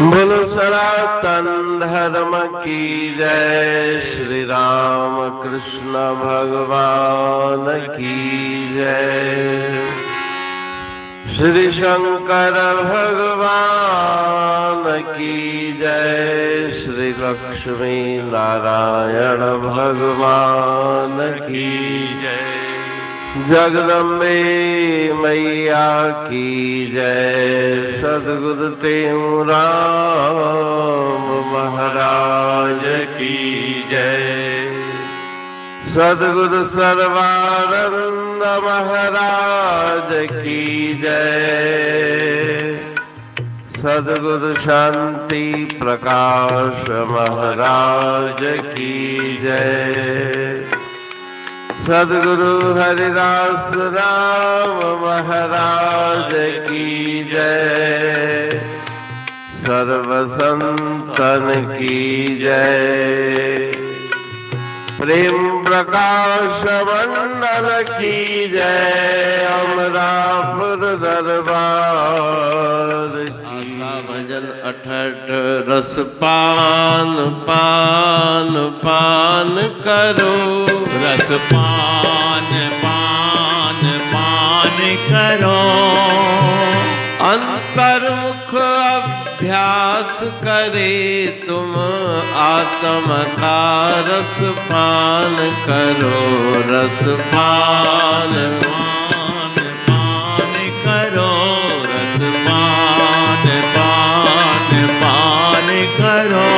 बोलो सनातन धर्म की जय। श्री राम कृष्ण भगवान की जय। श्री शंकर भगवान की जय। श्री लक्ष्मी नारायण भगवान की जय। जगदम्बे मैया की जय। सद्गुरु राम महाराज की जय। सद्गुरु सर्वानंद महाराज की जय। सद्गुरु शांति प्रकाश महाराज की जय। सद्गुरु हरिदास राम महाराज की जय। सर्व संतन की जय। प्रेम प्रकाश मंडल की जय। अमरापुर दरबार आशा भजन 68 रस पान पान पान करो। रस पान पान पान करो। अंतर्मुख अभ्यास करे तुम आत्म का रस पान करो। रस पान पान पान करो। रस पान पान पान करो।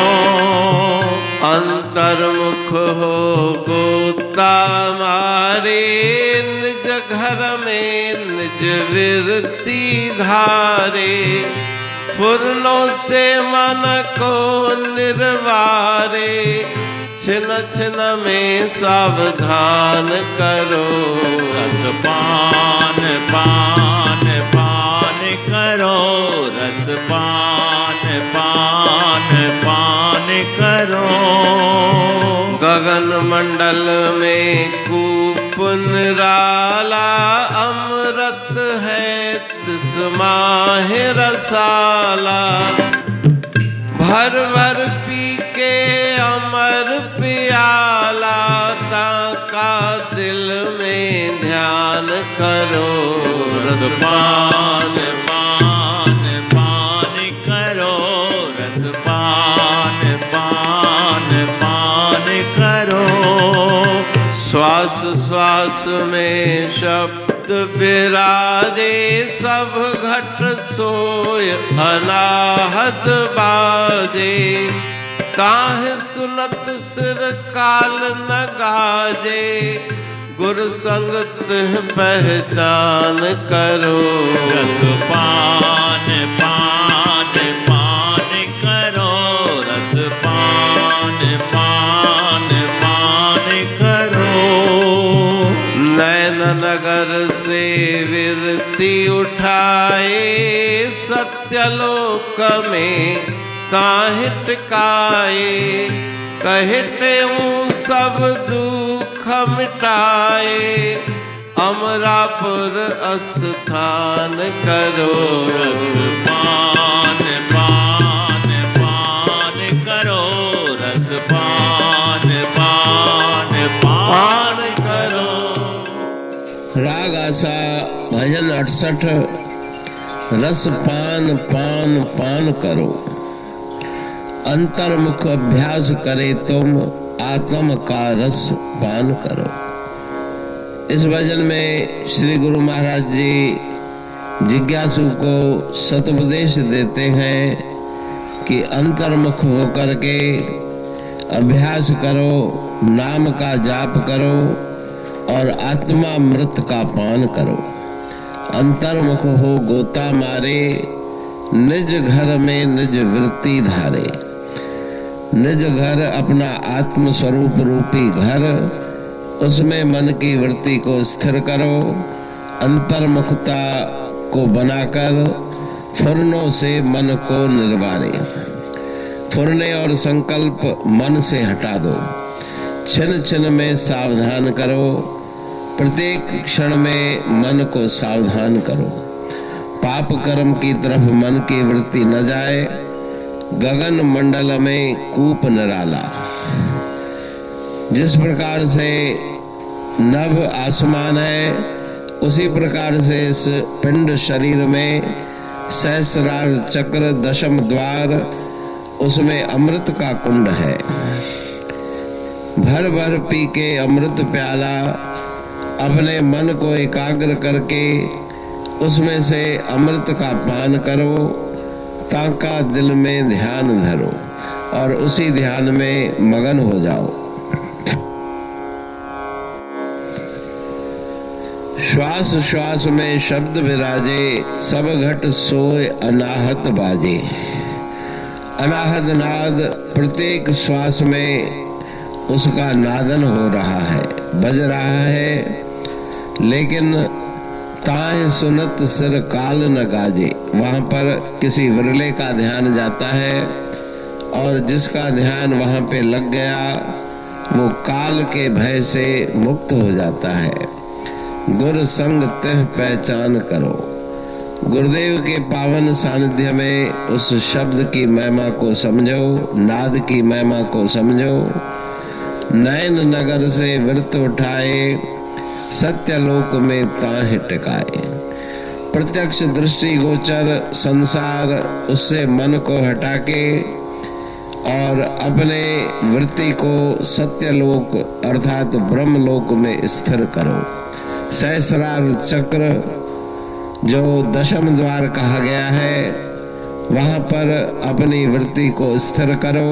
अंतर्मुख हो गोता मारे निज घर में निज विरति धारे। फुरनों से मन को निर्वारे छिन छिन में सावधान करो। रस पान पान पान करो। रस पान पान पान करो। गगन मंडल में कूप निराला अमृत है तिसमाह रसाला। भर भर पी के अमर प्याला ताका दिल में ध्यान करो। रस पान पान पान करो। रस पान पान पान करो। श्वास श्वास में शब्द विराजे सब घट सोय अनाहत बाजे। ताहि सुनत सिर काल न गाजे। गुर संगत पहचान करो। रस पान पान पान करो। रस पान पान पान करो। नैन नगर से विरति उठाए सत्यलोक में ताहि टिकाए। कहते हूँ सब दुख मिटाए अमरापुर स्थान करो। रस पान पान पान करो। रस पान पान पान करो। राग आशा भजन 68 रस पान पान पान करो। अंतर्मुख अभ्यास करे तुम आत्म का रस पान करो। इस भजन में श्री गुरु महाराज जी जिज्ञासु को सतुपदेश देते हैं कि अंतर्मुख होकर के अभ्यास करो, नाम का जाप करो और आत्मा मृत का पान करो। अंतर्मुख हो गोता मारे निज घर में निज वृत्ति धारे। निज घर अपना आत्म स्वरूप रूपी घर, उसमें मन की वृत्ति को स्थिर करो। अंतर्मुखता को बनाकर फुरनों से मन को निर्वारे। फुरने और संकल्प मन से हटा दो। छिन छिन में सावधान करो। प्रत्येक क्षण में मन को सावधान करो। पाप कर्म की तरफ मन की वृत्ति न जाए। गगन मंडल में कूप निराला। जिस प्रकार से नभ आसमान है, उसी प्रकार से इस पिंड शरीर में सहस्रार चक्र दशम द्वार, उसमें अमृत का कुंड है। भर भर पी के अमृत प्याला अपने मन को एकाग्र करके उसमें से अमृत का पान करो, ताका दिल में ध्यान धरो और उसी ध्यान में मगन हो जाओ। श्वास श्वास में शब्द विराजे, सब घट सोए अनाहत बाजे। अनाहत नाद प्रत्येक श्वास में उसका नादन हो रहा है, बज रहा है। लेकिन ताहे सुनत सिर काल न गाजे, वहां पर किसी विरले का ध्यान जाता है और जिसका ध्यान वहां पे लग गया वो काल के भय से मुक्त हो जाता है। गुर संग तह पहचान करो। गुरुदेव के पावन सानिध्य में उस शब्द की महिमा को समझो, नाद की महिमा को समझो। नयन नगर से विरत उठाए, सत्यलोक में ताहे टिकाए। प्रत्यक्ष दृष्टि गोचर संसार, उससे मन को हटा के और अपने वृत्ति को सत्यलोक अर्थात ब्रह्मलोक में स्थिर करो। सहस्रार चक्र जो दशम द्वार कहा गया है, वहां पर अपनी वृत्ति को स्थिर करो।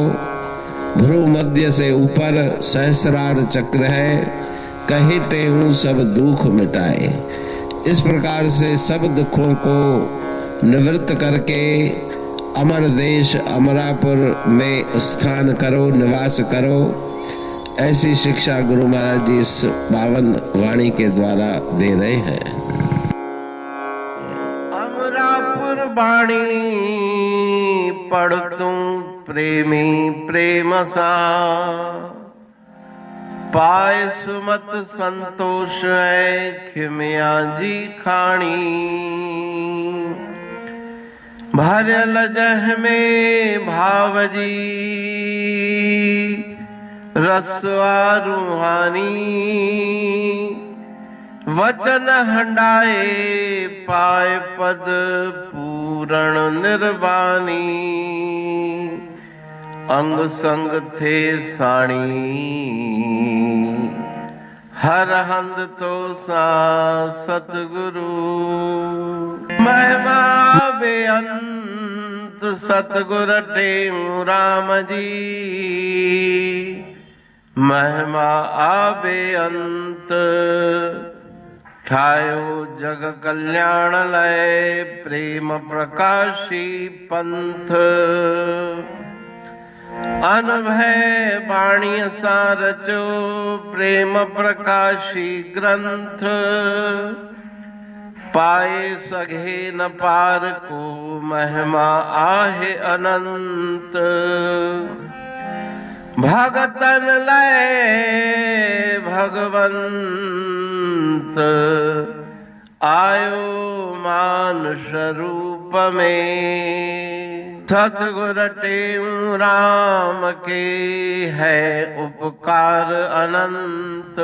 भ्रू मध्य से ऊपर सहस्रार चक्र है, कहीं टेहूं सब दुख मिटाए। इस प्रकार से सब दुखों को निवृत्त करके अमर देश अमरापुर में स्थान करो, निवास करो। ऐसी शिक्षा गुरु महाराज जी इस पावन वाणी के द्वारा दे रहे हैं। अमरापुर वाणी पढ़ तू प्रेमी प्रेम सा, पाए सुमत संतोष है खिमिया जी खाणी। भरल जह में भाव जी रसवा रूहानी। वचन हंडाए पाए पद पूरण निर्वाणी। अंग संग थे साणी हर हंद तो सा सतगुरु। महिमा बेअंत सतगुर टेऊ राम जी। महिमा आबे अंत ठायो जग कल्याण लय। प्रेम प्रकाशी पंथ अनभय बाणी सारचो। प्रेम प्रकाशी ग्रंथ पाए सघे न पार को। महिमा आहे अनंत भगतन लय भगवंत। आयो मानुष रूप में। सतगुर टेऊ राम के है उपकार अनंत।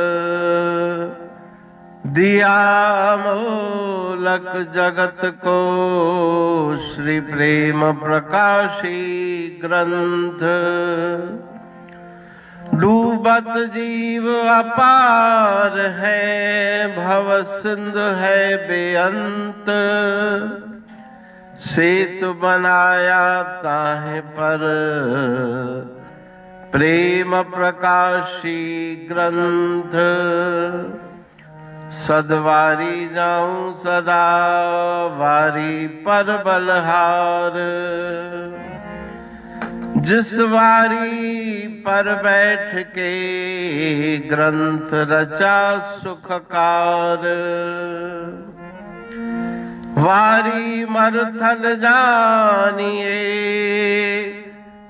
दिया मोलक जगत को श्री प्रेम प्रकाशी ग्रंथ। डूबत जीव अपार है भव सिंध है बेअंत। सेतु बनाया ताहे पर प्रेम प्रकाशी ग्रंथ। सदवारी जाऊं सदा वारी पर बलहार। जिस वारी पर बैठ के ग्रंथ रचा सुखकार। वारी मरथल जानिए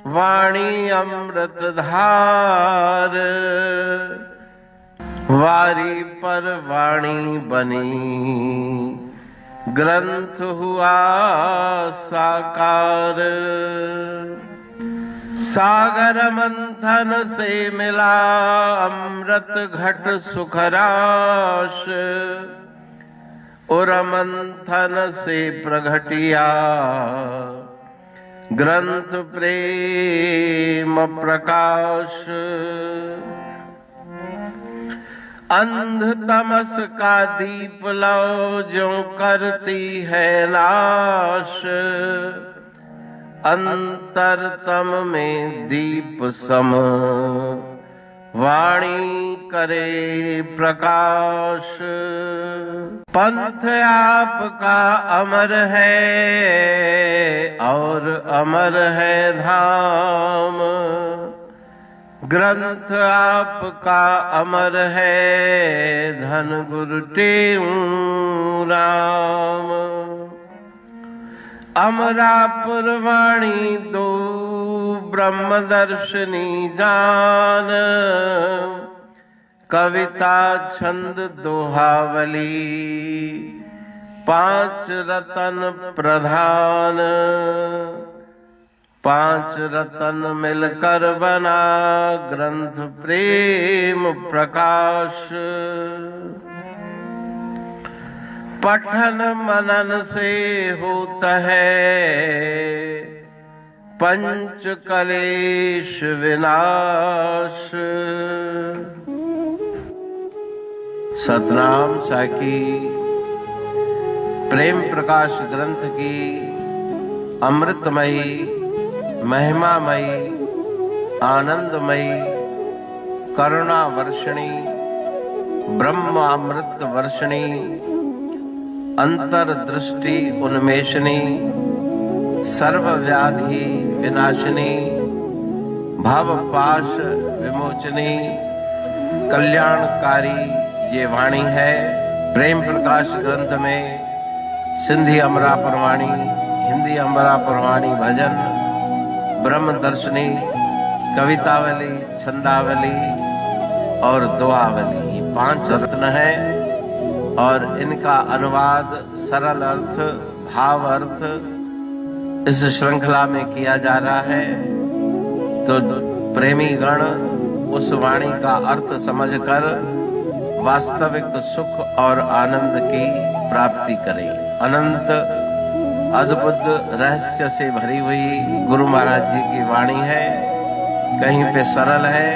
वाणी अमृत धार। वारी पर वाणी बनी ग्रंथ हुआ साकार। सागर मंथन से मिला अमृत घट सुखराश, उर मंथन से प्रगटिया ग्रंथ प्रेम प्रकाश। अंध तमस का दीप लो जो करती है नाश, अंतरतम में दीप सम वाणी करे प्रकाश। पंथ आपका अमर है और अमर है धाम, ग्रंथ आपका अमर है धन गुरु टेऊ राम। अमरापुर वाणी दो ब्रह्मदर्शनी जान, कविता छंद दोहावली पांच रतन प्रधान। पांच रतन मिलकर बना ग्रंथ प्रेम प्रकाश। पठन मनन से होता है पंच कलेश विनाश। सतनाम साखी प्रेम प्रकाश ग्रंथ की अमृतमयी महिमामयी आनंदमयी करुणा वर्षिणी ब्रह्म अमृत वर्षिणी अंतरदृष्टि उन्मेषणी सर्वव्याधि विनाशिनी भव पाश विमोचनी कल्याणकारी ये वाणी है। प्रेम प्रकाश ग्रंथ में सिंधी अमरा परवाणी, हिंदी अमरा परवाणी भजन, ब्रह्म दर्शनी, कवितावली, छंदावली और दुआवली, ये पांच रत्न हैं और इनका अनुवाद सरल अर्थ भाव अर्थ इस श्रृंखला में किया जा रहा है। तो प्रेमी गण उस वाणी का अर्थ समझकर वास्तविक सुख और आनंद की प्राप्ति करें। अनंत अद्भुत रहस्य से भरी हुई गुरु महाराज जी की वाणी है। कहीं पे सरल है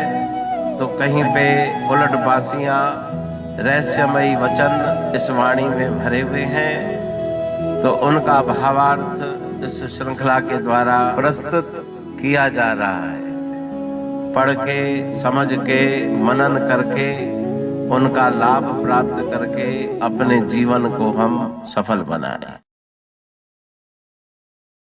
तो कहीं पे उलट बासियां रहस्यमयी वचन इस वाणी में भरे हुए हैं। तो उनका भावार्थ इस श्रृंखला के द्वारा प्रस्तुत किया जा रहा है। पढ़ के समझ के मनन करके उनका लाभ प्राप्त करके अपने जीवन को हम सफल बनाएं।